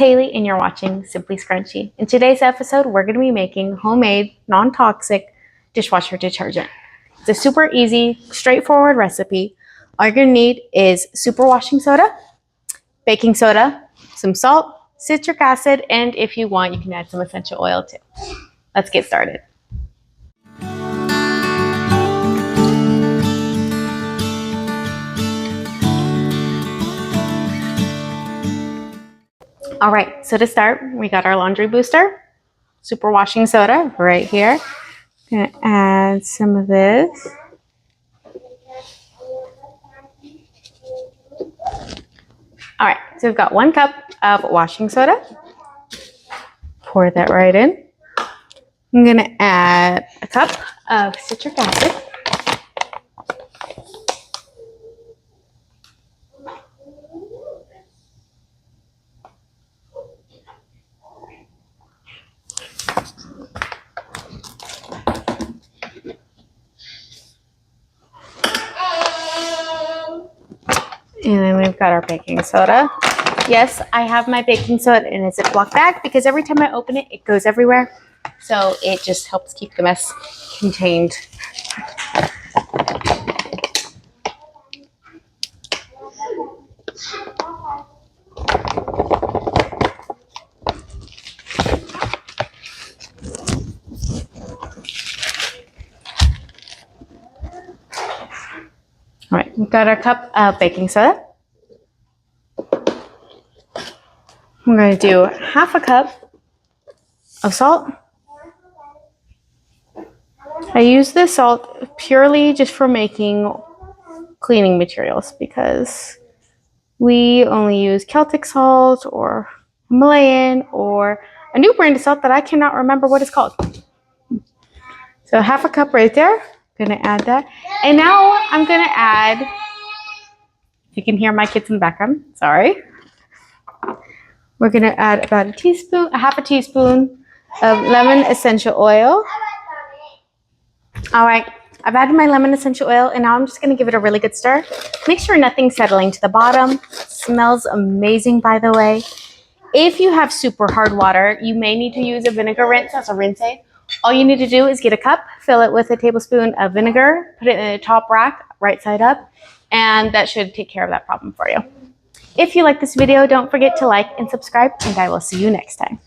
Haley and you're watching Simply Scrunchy. In today's episode, we're going to be making homemade, non-toxic dishwasher detergent. It's a super easy, straightforward recipe. All you're going to need is super washing soda, baking soda, some salt, citric acid, and if you want, you can add some essential oil too. Let's get started. All right, so to start, we got our laundry booster, super washing soda right here. I'm gonna add some of this. All right, so we've got 1 cup of washing soda. Pour that right in. I'm gonna add a cup of citric acid. And then we've got our baking soda. Yes, I have my baking soda in a Ziploc bag because every time I open it, it goes everywhere. So it just helps keep the mess contained. All right, we've got our cup of baking soda. I'm going to do half a cup of salt. I use this salt purely just for making cleaning materials because we only use Celtic salt or Himalayan or a new brand of salt that I cannot remember what it's called. So half a cup right there. I'm going to add that. And now I'm going to add, you can hear my kids in the background, sorry. We're going to add about a half a teaspoon of lemon essential oil. All right, I've added my lemon essential oil and now I'm just going to give it a really good stir. Make sure nothing's settling to the bottom. It smells amazing, by the way. If you have super hard water, you may need to use a vinegar rinse as a rinse aid. All you need to do is get a cup, fill it with a tablespoon of vinegar, put it in the top rack, right side up, and that should take care of that problem for you. If you like this video, don't forget to like and subscribe, and I will see you next time.